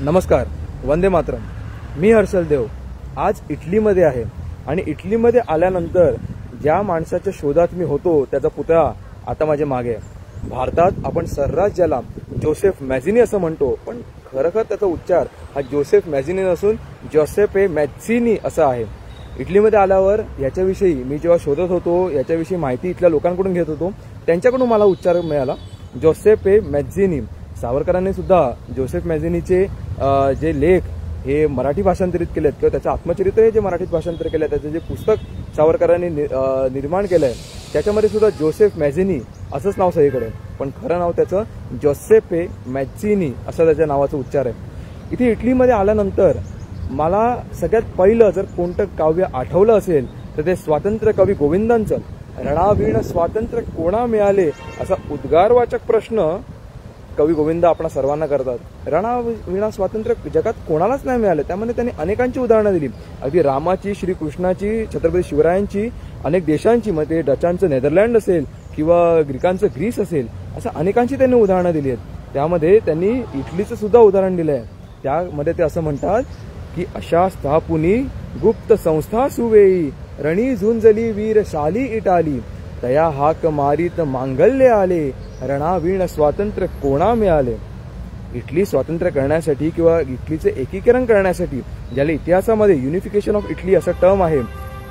नमस्कार, वंदे मातरम. मी हर्षल देव आज इटलीमध्ये आहे आणि इटलीमध्ये आल्यानंतर ज्या माणसाच्या शोधात मी होतो त्याचा पुतळा आता माझ्या मागे आहे. भारतात आपण सर्रास ज्याला जोसेफ मॅझिनी असं म्हणतो, पण खरखर त्याचा उच्चार हा जोसेफ मॅझिनी नसून जोसेपे मॅझिनी असा आहे. इटलीमध्ये आल्यावर याच्याविषयी मी जेव्हा शोधत होतो, याच्याविषयी माहिती इथल्या लोकांकडून घेत होतो, त्यांच्याकडून मला उच्चार मिळाला जोसेपे मॅझिनी. सावरकरांनी सुद्धा जोसेफ मॅझिनीचे जे लेख हे मराठी भाषांतरित केलेत किंवा त्याचं आत्मचरित्र हे जे मराठीत भाषांतर केलं, त्याचं जे पुस्तक सावरकरांनी निर्माण केलंय त्याच्यामध्ये सुद्धा जोसेफ मॅझिनी असंच नाव सगळीकडे, पण खरं नाव त्याचं जोसेपे मॅझिनी असं त्याच्या नावाचा उच्चार आहे. इथे इटलीमध्ये आल्यानंतर मला सगळ्यात पहिलं जर कोणतं काव्य आठवलं असेल तर ते स्वातंत्र्य कवी गोविंदांचं रणावीण स्वातंत्र्य कोणा मिळाले असा उद्गारवाचक प्रश्न कवी गोविंद आपणा सर्वांना करतात. रणाविणा स्वातंत्र्य जगात कोणालाच नाही मिळालं. त्यामध्ये त्यांनी अनेकांची उदाहरणं दिली, अगदी रामाची, श्रीकृष्णाची, छत्रपती शिवरायांची, अनेक देशांची, मग ते डचांचं नेदरलँड असेल किंवा ग्रीकांचं ग्रीस असेल, असं अनेकांची त्यांनी उदाहरणं दिली आहेत. त्यामध्ये त्यांनी इटलीचं सुद्धा उदाहरण दिलं आहे. त्यामध्ये ते असं म्हणतात की अशा स्थापुनी गुप्त संस्था सुवेई रणी झुंजली वीर शाली इटाली तया हाक मारीत मांगल्य आले रणावीण स्वातंत्र्य कोणा मिळाले. इटली स्वातंत्र्य करण्यासाठी किंवा इटलीचे एकीकरण करण्यासाठी, ज्याला इतिहासामध्ये युनिफिकेशन ऑफ इटली असा टर्म आहे,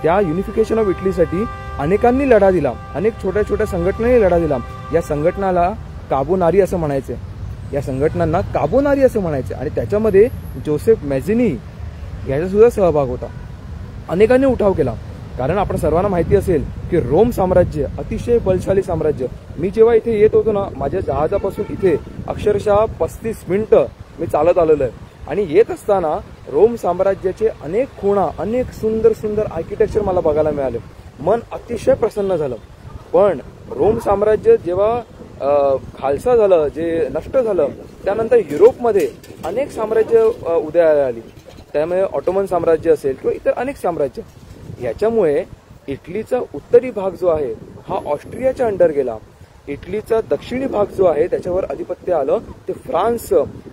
त्या युनिफिकेशन ऑफ इटलीसाठी अनेकांनी लढा दिला, अनेक छोट्या छोट्या संघटनांनी लढा दिला. या संघटनाला काबोनारी असं म्हणायचे, या संघटनांना काबोनारी असं म्हणायचे आणि त्याच्यामध्ये जोसेफ मॅझिनी याचा सुद्धा सहभाग होता. अनेकांनी उठाव केला, कारण आपण सर्वांना माहिती असेल की रोम साम्राज्य अतिशय बलशाली साम्राज्य. मी जेव्हा इथे येत होतो ना, माझ्या जहाजापासून इथे अक्षरशः 35 मिनिटं मी चालत आलेलो आहे आणि येत असताना रोम साम्राज्याचे अनेक खुणा, अनेक सुंदर सुंदर आर्किटेक्चर मला बघायला मिळाले. मन अतिशय प्रसन्न झालं. पण रोम साम्राज्य जेव्हा खालसा झालं, जे नष्ट झालं, त्यानंतर युरोपमध्ये अनेक साम्राज्य उदयाला आली. त्यामुळे ऑटोमन साम्राज्य असेल किंवा इतर अनेक साम्राज्य, याच्यामुळे इटलीचा उत्तरी भाग जो आहे हा ऑस्ट्रियाच्या अंडर गेला. इटलीचा दक्षिणी भाग जो आहे त्याच्यावर अधिपत्य आलं ते फ्रान्स.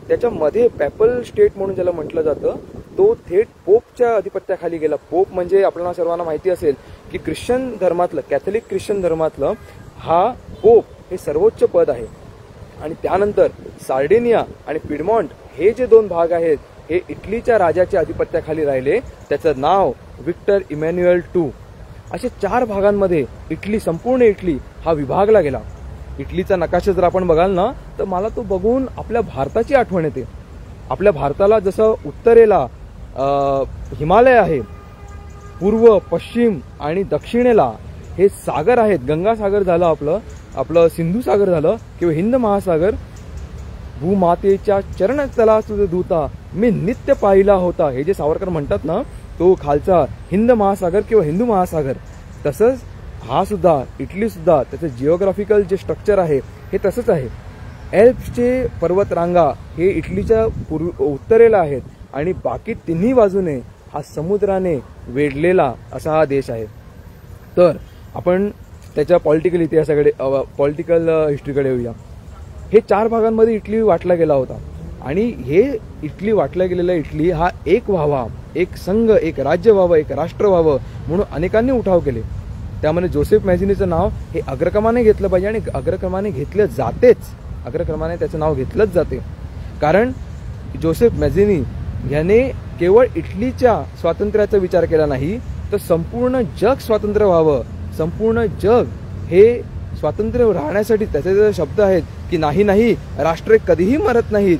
त्याच्यामध्ये पॅपल स्टेट म्हणून ज्याला म्हटलं जातं, तो थेट पोपच्या अधिपत्याखाली गेला. पोप म्हणजे आपल्याला सर्वांना माहिती असेल की ख्रिश्चन धर्मातलं, कॅथलिक ख्रिश्चन धर्मातलं हा पोप हे सर्वोच्च पद आहे. आणि त्यानंतर सार्डिनिया आणि पिडमॉन्ट हे जे दोन भाग आहेत हे इटलीच्या राजाच्या अधिपत्याखाली राहिले. त्याचं नाव विक्टर इमॅन्युएल II. अशा 4 भागांमध्ये इटली, संपूर्ण इटली हा विभागला गेला. इटलीचा नकाशा जर आपण बघाल ना, तर मला तो बघून आपल्या भारताची आठवण येते. आपल्या भारताला जसं उत्तरेला हिमालय आहे, पूर्व, पश्चिम आणि दक्षिणेला हे सागर आहेत. गंगासागर झालं आपलं सिंधू सागर झालं किंवा हिंद महासागर. भूमातेच्या चरणतला तुझे धुता मी नित्य पाहिला होता, हे जे सावरकर म्हणतात ना, तो खालचा हिंद महासागर किंवा हिंदू महासागर. तसंच हा सुद्धा, इटली सुद्धा, त्याचं जिओग्राफिकल जे स्ट्रक्चर आहे हे तसंच आहे. एल्प्सचे पर्वतरांगा हे इटलीच्या उत्तरेला आहेत आणि बाकी तिन्ही बाजूने हा समुद्राने वेढलेला असा हा देश आहे. तर आपण त्याच्या पॉलिटिकल इतिहासाकडे, पॉलिटिकल हिस्ट्रीकडे येऊया. हे 4 भागांमध्ये इटली वाटला गेला होता आणि हे इटली वाटला गेलेला इटली हा एक व्हावा, एक संघ, एक राज्य व्हावं, एक राष्ट्र व्हावं म्हणून अनेकांनी उठाव केले. त्यामध्ये जोसेफ मॅझिनीचं नाव हे अग्रक्रमाने घेतलं पाहिजे आणि अग्रक्रमाने घेतलं जातेच. अग्रक्रमाने त्याचं नाव घेतलंच जाते, कारण जोसेफ मॅझिनी याने केवळ इटलीच्या स्वातंत्र्याचा विचार केला नाही, तर संपूर्ण जग स्वतंत्र व्हावं. संपूर्ण जग हे स्वातंत्र्य राहण्यासाठी त्याचे शब्द आहेत की नाही नाही, राष्ट्रे कधीही मरत नाहीत,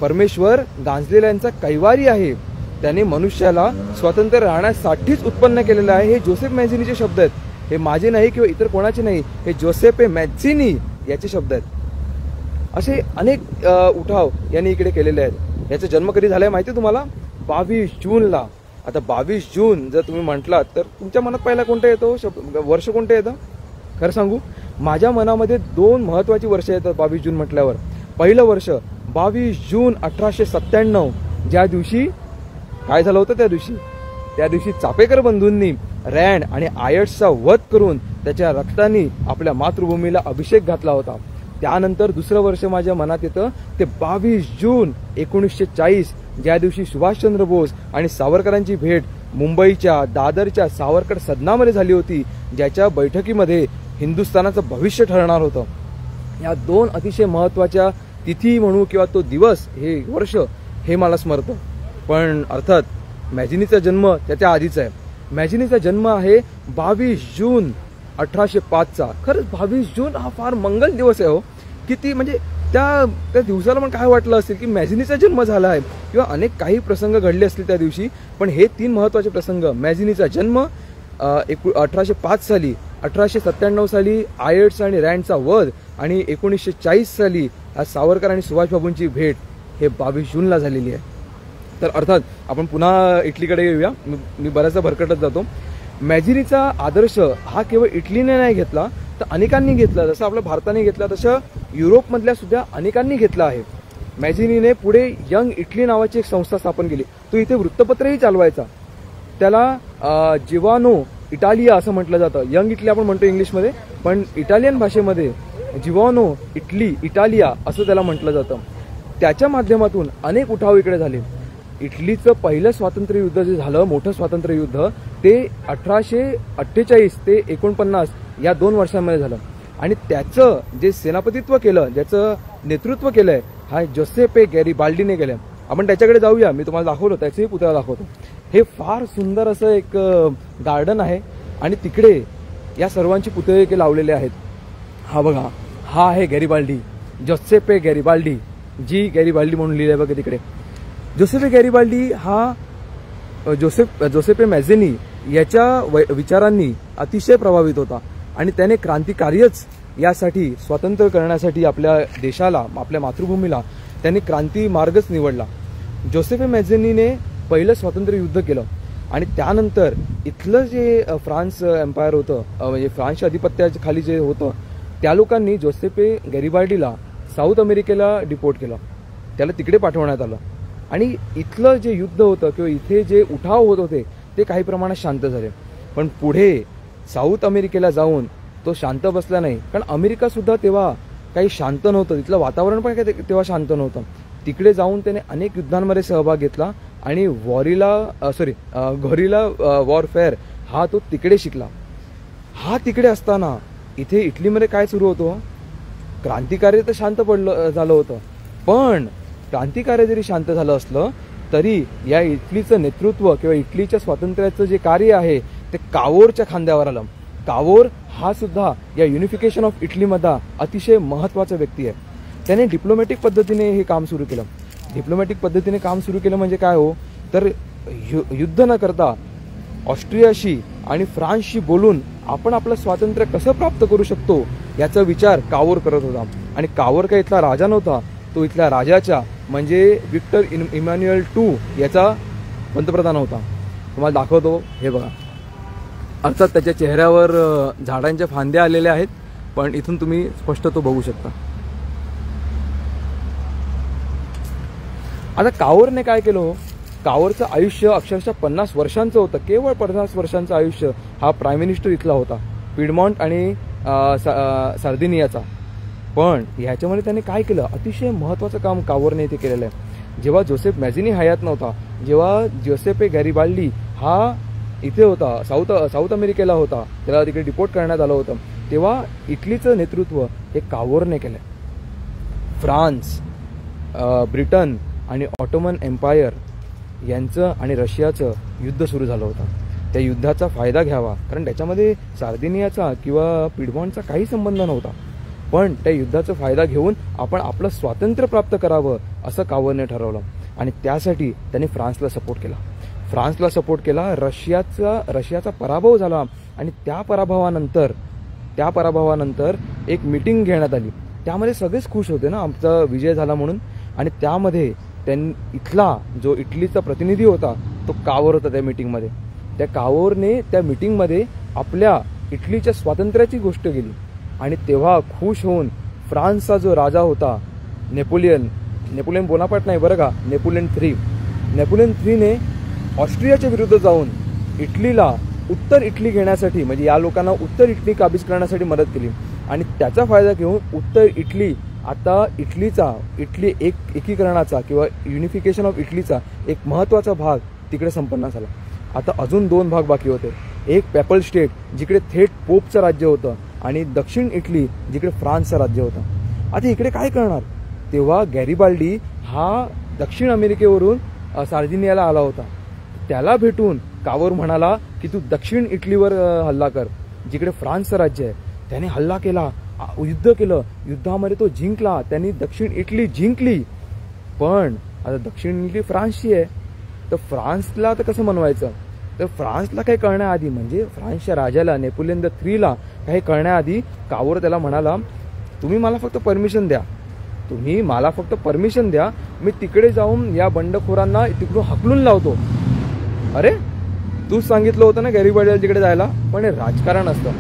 परमेश्वर गांजलेल्यांचा कैवारी आहे, त्याने मनुष्याला स्वातंत्र्य राहण्यासाठीच उत्पन्न केलेलं आहे. हे जोसेफ मॅझिनीचे शब्द आहेत. हे माझे नाही किंवा इतर कोणाचे नाही, हे जोसेपे मॅझिनी याचे शब्द आहेत. असे अनेक उठाव यांनी इकडे केलेले आहेत. याचा जन्म कधी झालाय माहिती तुम्हाला? 22 जूनला. आता 22 जून जर तुम्ही म्हटलात तर तुमच्या मनात पहिला कोणतं येतो वर्ष, कोणतं येतं? खरं सांगू, माझ्या मनामध्ये 2 महत्वाची वर्ष येतात 22 जून म्हटल्यावर. पहिलं वर्ष 22 जून 1897, ज्या दिवशी काय झालं होतं, त्या दिवशी चापेकर बंधूंनी रँड आणि आयट्सचा वध करून त्याच्या रक्ताने आपल्या मातृभूमीला अभिषेक घातला होता. त्यानंतर दुसरं वर्ष माझ्या मनात येतं ते 22 जून 1940, ज्या दिवशी सुभाषचंद्र बोस आणि सावरकरांची भेट मुंबईच्या दादरच्या सावरकर सदनामध्ये झाली होती, ज्याच्या बैठकीमध्ये हिंदुस्थानाचं भविष्य ठरणार होतं. या दोन अतिशय महत्त्वाच्या तिथी म्हणू किंवा तो दिवस, हे वर्ष, हे मला स्मरतं. पण अर्थात मॅजिनीचा जन्म त्याच्या आधीचा आहे. मॅजिनीचा जन्म आहे 22 जून 1805चा. खरंच 22 जून हा फार मंगल दिवस आहे हो. किती म्हणजे त्या दिवसाला पण काय वाटलं असेल की मॅजिनीचा जन्म झाला आहे, किंवा अनेक काही प्रसंग घडले असतील त्या दिवशी, पण हे 3 महत्त्वाचे प्रसंग, मॅजिनीचा जन्म 1805 साली, 1897 साली आयट्स आणि रँडचा वध, आणि 1940 साली सावरकर आणि सुभाषबाबूंची भेट, हे 22 जूनला झालेली आहे. तर अर्थात आपण पुन्हा इटलीकडे येऊया. मी बऱ्याचदा भरकटत जातो. मॅजिनीचा आदर्श हा केवळ इटलीने नाही घेतला, तर अनेकांनी घेतला. जसं आपल्या भारताने घेतला, तसं युरोपमधल्या सुद्धा अनेकांनी घेतला आहे. मॅजिनीने पुढे यंग इटली नावाची एक संस्था स्थापन केली. तो इथे वृत्तपत्रही चालवायचा. त्याला जिवानो इटालिया असं म्हटलं जातं. यंग इटली आपण म्हणतो इंग्लिशमध्ये, पण इटालियन भाषेमध्ये जिवानो इटालिया असं त्याला म्हटलं जातं. त्याच्या माध्यमातून अनेक उठाव इकडे झाले. इटलीचं पहिलं स्वातंत्र्य युद्ध जे झालं, मोठं स्वातंत्र्य युद्ध, ते 1848 ते 49 या 2 वर्षांमध्ये झालं. आणि त्याचं जे सेनापतित्व केलं, ज्याचं नेतृत्व केलंय, हा जोसेपे गॅरिबाल्डीने केलंय. आपण त्याच्याकडे जाऊया. मी तुम्हाला दाखवलं, त्याचंही पुतळा दाखवतो. हे फार सुंदर असं एक गार्डन आहे, आणि तिकडे या सर्वांची पुतळे लावलेले आहेत. हा बघा, हा आहे गॅरिबाल्डी, जोसेपे गॅरिबाल्डी, जी गॅरिबाल्डी म्हणून लिहिलंय बघा तिकडे. जोसेपे गॅरिबाल्डी हा जोसेपे मॅझिनी याच्या विचारांनी अतिशय प्रभावित होता, आणि त्याने क्रांतिकार्यच यासाठी, स्वातंत्र्य करण्यासाठी आपल्या देशाला, आपल्या मातृभूमीला त्यांनी क्रांती मार्गच निवडला. जोसेपे मॅझिनीने पहिलं स्वातंत्र्य युद्ध केलं, आणि त्यानंतर इथलं जे फ्रान्स एम्पायर होतं, म्हणजे फ्रान्सच्या अधिपत्याखाली जे होतं, त्या लोकांनी जोसेपे गॅरिबाल्डीला साऊथ अमेरिकेला डिपोर्ट केलं. त्याला तिकडे पाठवण्यात आलं. आणि इथलं जे युद्ध होतं किंवा इथे जे उठाव होत होते ते काही प्रमाणात शांत झाले. पण पुढे साऊथ अमेरिकेला जाऊन तो शांत बसला नाही, कारण अमेरिका सुद्धा तेव्हा काही शांत नव्हतं, तिथलं वातावरण पण काही तेव्हा शांत नव्हतं. तिकडे जाऊन त्याने अनेक युद्धांमध्ये सहभाग घेतला, आणि घोरिला वॉरफेअर हा तो तिकडे शिकला. हा तिकडे असताना इथे इटलीमध्ये काय सुरू होतं, क्रांतिकार्य तर शांत झालं होतं. पण क्रांतिकार्य जरी शांत झालं असलं तरी या इटलीचं नेतृत्व किंवा इटलीच्या स्वातंत्र्याचं जे कार्य आहे ते कावोरच्या खांद्यावर आलं. कावोर हा सुद्धा या युनिफिकेशन ऑफ इटलीमधला अतिशय महत्त्वाचा व्यक्ती आहे. त्याने डिप्लोमॅटिक पद्धतीने हे काम सुरू केलं. डिप्लोमॅटिक पद्धतीने काम सुरू केलं म्हणजे काय हो, तर युद्ध न करता ऑस्ट्रियाशी आणि फ्रान्सशी बोलून आपण आपलं स्वातंत्र्य कसं प्राप्त करू शकतो याचा विचार कावोर करत होता. आणि कावोर काही इथला राजा नव्हता, तो इथल्या राजाच्या म्हणजे विक्टर इमॅन्युएल II याचा पंतप्रधान होता. तुम्हाला दाखवतो, हे बघा. अर्थात त्याच्या चेहऱ्यावर झाडांच्या फांद्या आलेल्या आहेत, पण इथून तुम्ही स्पष्ट तो बघू शकता. आता कावोरने काय केलं, कावोरचं आयुष्य अक्षरशः 50 वर्षांचं होतं. केवळ 50 वर्षांचं आयुष्य हा प्राईम मिनिस्टर इथला होता, पिडमॉन्ट आणि सार्दिनियाचा. पण ह्याच्यामध्ये त्याने काय केलं, अतिशय महत्त्वाचं काम कावोरने इथे केलेलं आहे. जेव्हा जोसेफ मॅझिनी हयात नव्हता, जेव्हा जोसेपे गॅरिबाल्डी हा इथे होता, साऊथ अमेरिकेला होता, त्याला तिकडे डिपोर्ट करण्यात आलं होतं, तेव्हा इटलीचं नेतृत्व हे कावोरने केलं. फ्रान्स, ब्रिटन आणि ऑटोमन एम्पायर यांचं आणि रशियाचं युद्ध सुरू झालं होतं. त्या युद्धाचा फायदा घ्यावा, कारण त्याच्यामध्ये सार्दिनियाचा किंवा पिडमॉन्टचा काही संबंध नव्हता, पण त्या युद्धाचा फायदा घेऊन आपण आपलं स्वातंत्र्य प्राप्त करावं असं कावोरने ठरवलं. आणि त्यासाठी त्यांनी फ्रान्सला सपोर्ट केला. रशियाचा पराभव झाला, आणि त्या पराभवानंतर एक मीटिंग घेण्यात आली. त्यामध्ये सगळेच खुश होते ना, आमचा विजय झाला म्हणून. आणि त्यामध्ये इथला जो इटलीचा प्रतिनिधी होता तो कावोर होता त्या मीटिंगमध्ये. त्या कावोरने त्या मीटिंगमध्ये आपल्या इटलीच्या स्वातंत्र्याची गोष्ट केली. आणि तेव्हा खुश होऊन फ्रान्सचा जो राजा होता नेपोलियन बोनापार्ट नाही बरं का, नेपोलियन III ऑस्ट्रियाच्या विरुद्ध जाऊन इटलीला उत्तर इटली घेण्यासाठी, म्हणजे या लोकांना उत्तर इटली काबीज करण्यासाठी मदत केली. आणि त्याचा फायदा घेऊन उत्तर इटली आता इटली एकीकरणाचा किंवा युनिफिकेशन ऑफ इटलीचा एक महत्त्वाचा भाग तिकडे संपन्न झाला. आता अजून 2 भाग बाकी होते. एक पेपल स्टेट जिकडे थेट पोपचं राज्य होतं आणि दक्षिण इटली जिकडे फ्रान्सचं राज्य होतं. आता इकडे काय करणार? तेव्हा गॅरिबाल्डी हा दक्षिण अमेरिकेवरून सार्दिनियाला आला होता. त्याला भेटून कावर म्हणाला की तू दक्षिण इटलीवर हल्ला कर, जिकडे फ्रान्सचं राज्य आहे. त्याने हल्ला केला, युद्ध केलं. युद्धामध्ये तो जिंकला. त्यांनी दक्षिण इटली जिंकली. पण आता दक्षिण इटली फ्रान्सची आहे, तर फ्रान्सला आता कसं मनवायचं? तर फ्रान्सला काही कळण्याआधी, म्हणजे फ्रान्सच्या राजाला नेपोलियन III काही कळण्याआधी कावर त्याला म्हणाला, तुम्ही मला फक्त परमिशन द्या, मी तिकडे जाऊन या बंडखोरांना तिकडून हकलून लावतो. अरे तूच सांगितलं होतं ना गॅरिबाल्डीला तिकडे जायला. पण हे राजकारण असतं.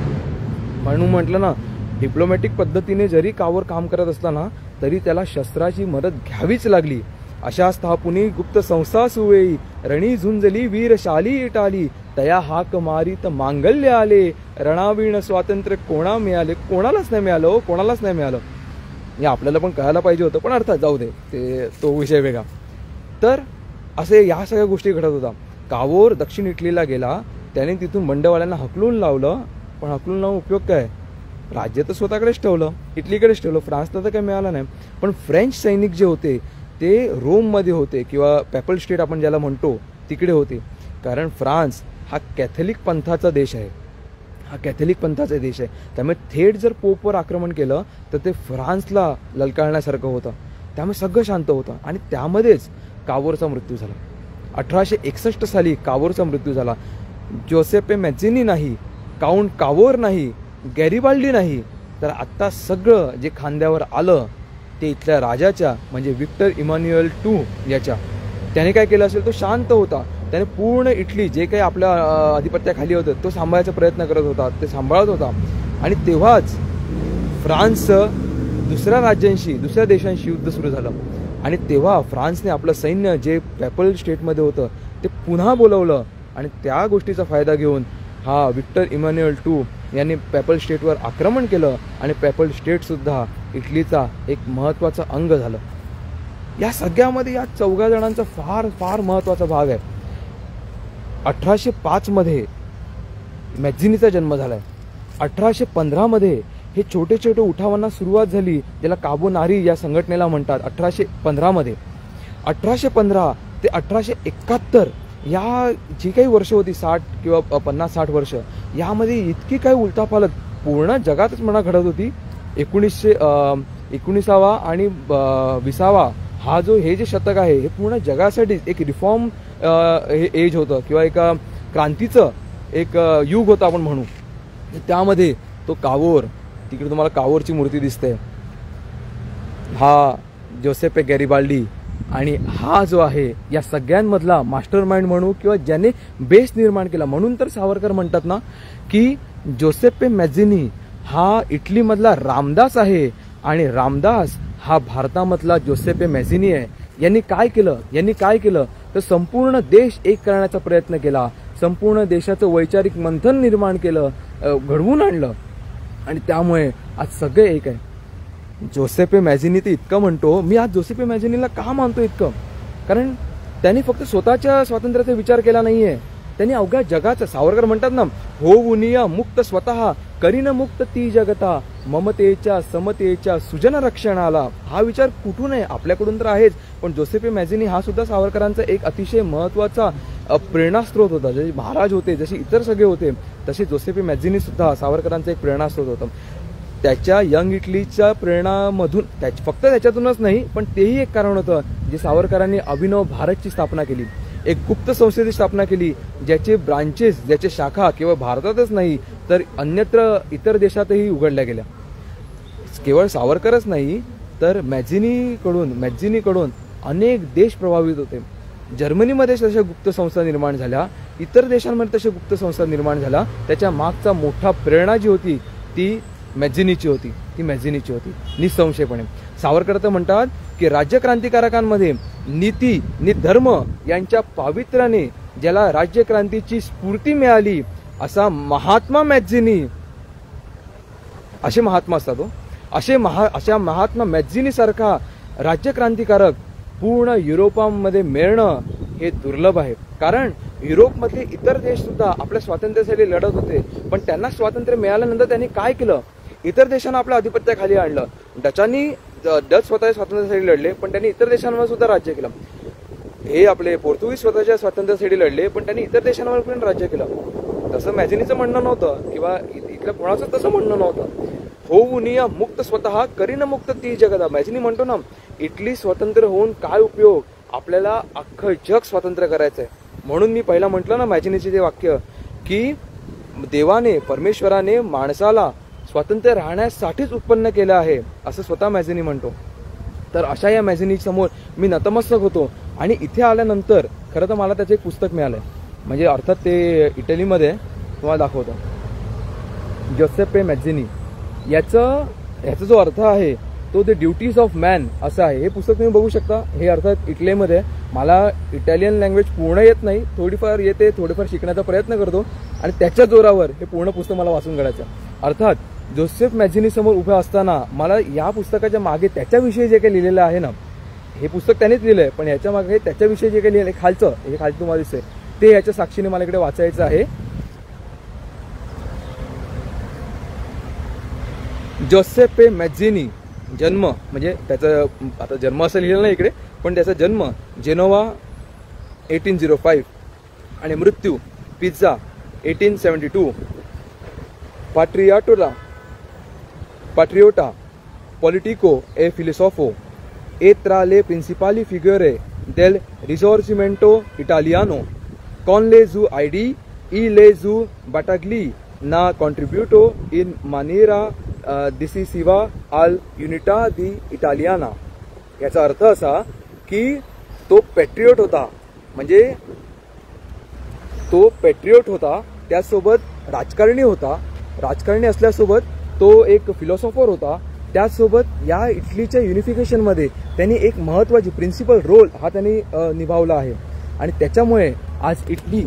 म्हणून म्हटलं ना, डिप्लोमॅटिक पद्धतीने जरी कावर काम करत असला ना, तरी त्याला शस्त्राची मदत घ्यावीच लागली. अशा स्थापुनी गुप्त संस्था सुवेई, रणी झुंजली वीरशाली इटाली, तया हाक मारीत मांगल्य आले, रणावीण स्वातंत्र्य कोणालाच नाही मिळालं. हे आपल्याला पण कळायला पाहिजे होतं, पण अर्थात जाऊ दे, तो विषय वेगळा. तर असे या सगळ्या गोष्टी घडत होता. कावोर दक्षिण इटलीला गेला, त्याने तिथून बंडवाल्यांना हकलून लावलं. पण हकलून लावून उपयोग काय? राज्य तर स्वतःकडेच ठेवलं, इटलीकडेच ठेवलं, फ्रान्सला तर काही मिळालं नाही. पण फ्रेंच सैनिक जे होते ते रोममध्ये होते, किंवा पेपल स्टेट आपण ज्याला म्हणतो तिकडे होते. कारण फ्रान्स हा कॅथलिक पंथाचा देश आहे. त्यामुळे थेट जर पोपवर आक्रमण केलं तर ते फ्रान्सला ललकारण्यासारखं होतं. त्यामुळे सगळं शांत होतं. आणि त्यामध्येच कावोरचा मृत्यू झाला. 1861 साली कावोरचा मृत्यू झाला. जोसेपे मॅझिनी नाही, काउंट कावोर नाही, गॅरिबाल्डी नाही, तर आत्ता सगळं जे खांद्यावर आलं ते इथल्या राजाच्या, म्हणजे विक्टर इमॅन्युएल II याच्या. त्याने काय केलं असेल? तो शांत होता. त्याने पूर्ण इटली जे काही आपल्या अधिपत्याखाली होतं तो सांभाळायचा प्रयत्न करत होता, ते सांभाळत होता. आणि तेव्हाच फ्रान्सचं दुसऱ्या देशांशी युद्ध सुरू झालं. आणि तेव्हा फ्रान्सने आपलं सैन्य जे पेपल स्टेटमध्ये होतं ते पुन्हा बोलवलं. आणि त्या गोष्टीचा फायदा घेऊन हा विक्टर इमॅन्युएल II यांनी पेपल स्टेटवर आक्रमण केलं. आणि पेपल स्टेटसुद्धा इटलीचा एक महत्त्वाचा अंग झालं. या सगळ्यामध्ये या 4 जणांचा फार फार महत्त्वाचा भाग आहे. 1805 मध्ये मॅझिनीचा जन्म झालाय. 1815 मध्ये हे छोटे छोटे उठावांना सुरुवात झाली, ज्याला काबोनारी या संघटनेला म्हणतात. 1815 मध्ये 1815 ते 1871 या जी काही वर्ष होती, 60 किंवा 50-60 वर्ष, यामध्ये इतकी काही उलथापालथ पूर्ण जगातच म्हणा घडत होती. 1919वा आणि 20वा हे जे शतक आहे हे पूर्ण जगासाठी एक रिफॉर्म एज होतं, किंवा एका क्रांतीचं एक युग होतं आपण म्हणू. त्यामध्ये तो कावोर, तिकडे तुम्हाला कावोरची मूर्ती दिसते, हा जोसेपे गॅरिबाल्डी. आणि हा जो आहे या सगळ्यांमधला मास्टर माइंड म्हणू, किंवा ज्याने बेस निर्माण केला. म्हणून तर सावरकर म्हणतात ना की जोसेपे मॅझिनी हा इटलीमधला रामदास आहे, आणि रामदास हा भारतामधला जोसेपे मॅझिनी आहे. यांनी काय केलं तर संपूर्ण देश एक करण्याचा प्रयत्न केला. संपूर्ण देशाचं वैचारिक मंथन निर्माण केलं, घडवून आणलं. आणि त्यामुळे आज सगळे एक आहे. जोसेपे मॅझिनी ते इतकं म्हणतो, मी आज जोसेपे मॅझिनीला का मानतो इतकं? कारण त्यांनी फक्त स्वतःच्या स्वातंत्र्याचा विचार केला नाहीये, त्यांनी अवघ्या जगाचा, सावरकर म्हणतात ना, हो उनिया मुक्त स्वतः करीन मुक्त ती जगता, ममतेच्या समतेच्या सुजन रक्षणाला. हा विचार कुठून आहे? आपल्याकडून तर आहेच, पण जोसेपे मॅझिनी हा सुद्धा सावरकरांचा एक अतिशय महत्त्वाचा प्रेरणास्त्रोत होता. जसे महाराज होते, जसे इतर सगळे होते, तसे जोसेपे मॅझिनी सुद्धा सावरकरांचा एक प्रेरणास्त्रोत होता. त्याच्या यंग इटलीच्या प्रेरणामधून, फक्त त्याच्यातूनच नाही, पण तेही एक कारण होतं जे सावरकरांनी अभिनव भारतची स्थापना केली, एक गुप्त संस्थेची स्थापना केली, ज्याचे ब्रांचेस, ज्याचे शाखा केवळ भारतातच नाही तर अन्यत्र इतर देशातही उघडल्या गेल्या. केवळ सावरकरच नाही तर मॅझिनीकडून अनेक देश प्रभावित होते. जर्मनीमध्ये तशा गुप्त संस्था निर्माण झाल्या, इतर देशांमध्ये तशा गुप्त संस्था निर्माण झाल्या. त्याच्या मागचा मोठा प्रेरणा जी होती ती मॅझिनीची होती, निसंशयपणे. सावरकर तर म्हणतात की राज्यक्रांतिकारकांमध्ये नीती नि धर्म यांच्या पावित्र्याने ज्याला राज्यक्रांतीची स्फूर्ती मिळाली असा महात्मा मॅझिनी असे महात्मा असतात हो. अशा महात्मा मॅझिनी सारखा राज्यक्रांतिकारक पूर्ण युरोपामध्ये मिळणं हे दुर्लभ आहे. कारण युरोपमधले इतर देश सुद्धा आपल्या स्वातंत्र्यासाठी लढत होते, पण त्यांना स्वातंत्र्य मिळाल्यानंतर त्यांनी काय केलं? इतर देशांना आपल्या आधिपत्याखाली आणलं. डच स्वतःच्या स्वातंत्र्यासाठी लढले, पण त्यांनी इतर देशांवर सुद्धा राज्य केलं. हे आपले पोर्तुगीज स्वतःच्या स्वातंत्र्यासाठी लढले, पण त्यांनी इतर देशांवर पण राज्य केलं. तसं मॅझिनीचं म्हणणं नव्हतं किंवा इथल्या कोणाचं तसं म्हणणं नव्हतं. होऊन या मुक्त स्वतः करीन मुक्त ती जगदा. मॅझिनी म्हणतो ना, इटली स्वतंत्र होऊन काय उपयोग, आपल्याला अख्खं जग स्वतंत्र करायचंय. म्हणून मी पहिला म्हटलं ना मॅझिनीचे ते वाक्य की देवाने परमेश्वराने माणसाला स्वातंत्र्य राहण्यासाठीच उत्पन्न केलं आहे, असं स्वतः मॅझिनी म्हणतो. तर अशा या मॅझिनी समोर मी नतमस्तक होतो. आणि इथे आल्यानंतर खरं तर मला त्याचं एक पुस्तक मिळालंय, म्हणजे अर्थात ते इटलीमध्ये, तुम्हाला दाखवतो. जोसेप्पे मॅझिनी याचा जो अर्थ आहे तो द ड्युटीज ऑफ मॅन असं आहे. हे पुस्तक तुम्ही बघू शकता. हे अर्थात इटलीमध्ये. मला इटालियन लँग्वेज पूर्ण येत नाही, थोडीफार येते, थोडीफार शिकण्याचा प्रयत्न करतो आणि त्याच्या जोरावर हे पूर्ण पुस्तक मला वाचून काढायचं. अर्थात जोसेफ मॅझिनी समोर उभं असताना मला या पुस्तकाच्या मागे त्याच्याविषयी जे काही लिहिलेलं आहे ना, हे पुस्तक त्यानेच लिहिलंय, पण याच्या मागे त्याच्याविषयी जे काही लिहिलंय खालचं, हे खाली तुम्हाला दिसतंय, ते याच्या साक्षीने मला इकडे वाचायचं आहे. जोसेप्पे मॅझिनी जन्म, म्हणजे त्याचं आता जन्म असं लिहिलं नाही इकडे, पण त्याचा जन्म जेनोवा 1805 आणि मृत्यू pizza 1872. patriota politico e filosofo e tra le principali figure del Risorgimento italiano, con le sue idee e le sue battaglie na contribuito in maniera decisiva all'unità di Italiana. याचा अर्थ असा की तो पॅट्रियट होता, म्हणजे तो पॅट्रियट होता, त्यासोबत राजकारणी होता, राजकारणी असल्यासोबत तो एक फिलॉसॉफर होता, त्याचसोबत या इटलीच्या युनिफिकेशनमध्ये त्यांनी एक महत्त्वाची प्रिन्सिपल रोल हा त्यांनी निभावला आहे. आणि त्याच्यामुळे आज इटली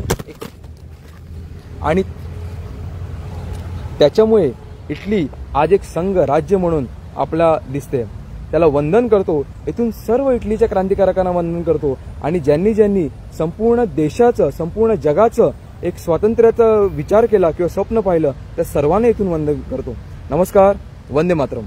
आज एक संघ राज्य म्हणून आपला दिसते. त्याला वंदन करतो. इथून सर्व इटलीच्या क्रांतिकारकांना वंदन करतो. आणि ज्यांनी ज्यांनी संपूर्ण देशाचं, संपूर्ण जगाचं एक स्वातंत्र्याचा विचार केला किंवा स्वप्न पाहिलं, त्या सर्वांना इथून वंदन करतो. नमस्कार. वंदे मातरम.